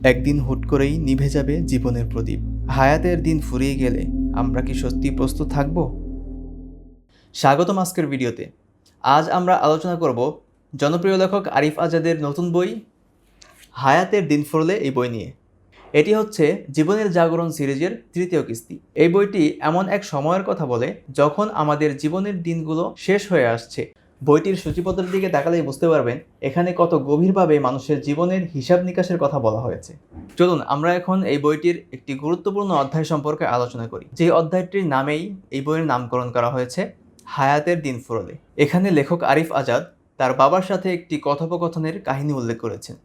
একদিন হুট করেই নিভে যাবে জীবনের প্রদীপ। হায়াতের দিন ফুরিয়ে গেলে আমরা কি সত্যি প্রস্তুত থাকব? স্বাগতম আজকের ভিডিওতে। আজ আমরা আলোচনা করব জনপ্রিয় লেখক আরিফ আজাদের নতুন বই হায়াতের দিন ফুরলে এই বই নিয়ে। এটি হচ্ছে জীবনের জাগরণ সিরিজের তৃতীয় কিস্তি। এই বইটি এমন এক সময়ের কথা বলে যখন আমাদের জীবনের দিনগুলো শেষ হয়ে আসছে। বইটির সূচিপত্রের দিকে তাকালেই বুঝতে পারবেন এখানে কত গভীরভাবে মানুষের জীবনের হিসাব নিকাশের কথা বলা হয়েছে। চলুন আমরা এখন এই বইটির একটি গুরুত্বপূর্ণ অধ্যায় সম্পর্কে আলোচনা করি, যে অধ্যায়টির নামেই এই বইয়ের নামকরণ করা হয়েছে হায়াতের দিন ফুরলে। এখানে লেখক আরিফ আজাদ তার বাবার সাথে একটি কথোপকথনের কাহিনী উল্লেখ করেছেন।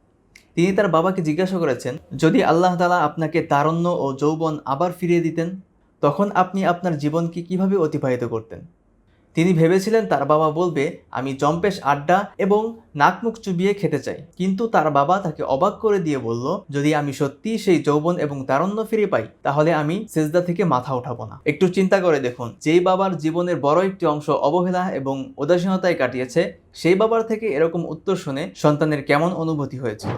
তিনি তার বাবাকে জিজ্ঞাসা করেছেন, যদি আল্লাহ তাআলা আপনাকে তারুণ্য ও যৌবন আবার ফিরিয়ে দিতেন, তখন আপনি আপনার জীবনকে কিভাবে অতিবাহিত করতেন? তিনি ভেবেছিলেন তার বাবা বলবে, আমি জম্পেশ আড্ডা এবং নাক মুখ চুবিয়ে খেতে চাই। কিন্তু তার বাবা তাকে অবাক করে দিয়ে বলল, যদি আমি সত্যিই সেই যৌবন এবং তারুণ্য ফিরে পাই, তাহলে আমি সেজদা থেকে মাথা উঠাবো না। একটু চিন্তা করে দেখুন, যেই বাবার জীবনের বড় একটি অংশ অবহেলা এবং উদাসীনতায় কাটিয়েছে, সেই বাবার থেকে এরকম উত্তর শুনে সন্তানের কেমন অনুভূতি হয়েছিল?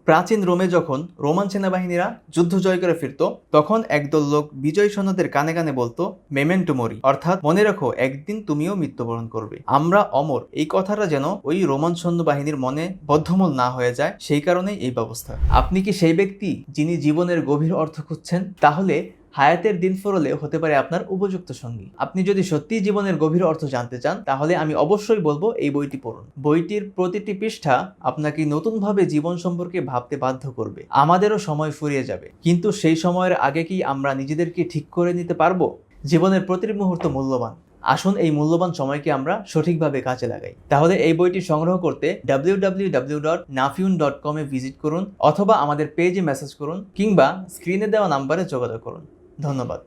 প্রাচীন রোমে যখন রোমান সেনাবাহিনীরা যুদ্ধ জয় করে ফিরত, তখন একদল লোক বিজয় সৈন্যদের কানে কানে বলতো, মেমেন্টো মরি, অর্থাৎ মনে রাখো একদিন তুমিও মৃত্যুবরণ করবে, আমরা অমর। এই কথাটা যেন ওই রোমান সৈন্যবাহিনীর মনে বদ্ধমূল না হয়ে যায়, সেই কারণেই এই ব্যবস্থা। আপনি কি সেই ব্যক্তি যিনি জীবনের গভীর অর্থ খুঁজছেন? তাহলে হায়াতের দিন ফুরলে হতে পারে আপনার উপযুক্ত সঙ্গী। আপনি যদি সত্যিই জীবনের গভীর অর্থ জানতে চান, তাহলে আমি অবশ্যই বলবো এই বইটি পড়ুন। বইটির প্রতিটি পৃষ্ঠা আপনাকে নতুনভাবে জীবন সম্পর্কে ভাবতে বাধ্য করবে। আমাদেরও সময় ফুরিয়ে যাবে, কিন্তু সেই সময়ের আগে কি আমরা নিজেদেরকে ঠিক করে নিতে পারবো? জীবনের প্রতিটি মুহূর্ত মূল্যবান। আসুন এই মূল্যবান সময়কে আমরা সঠিকভাবে কাজে লাগাই। তাহলে এই বইটি সংগ্রহ করতে www.nafiun.com এ ভিজিট করুন, অথবা আমাদের পেজে মেসেজ করুন, কিংবা স্ক্রিনে দেওয়া নাম্বারে যোগাযোগ করুন। ধন্যবাদ।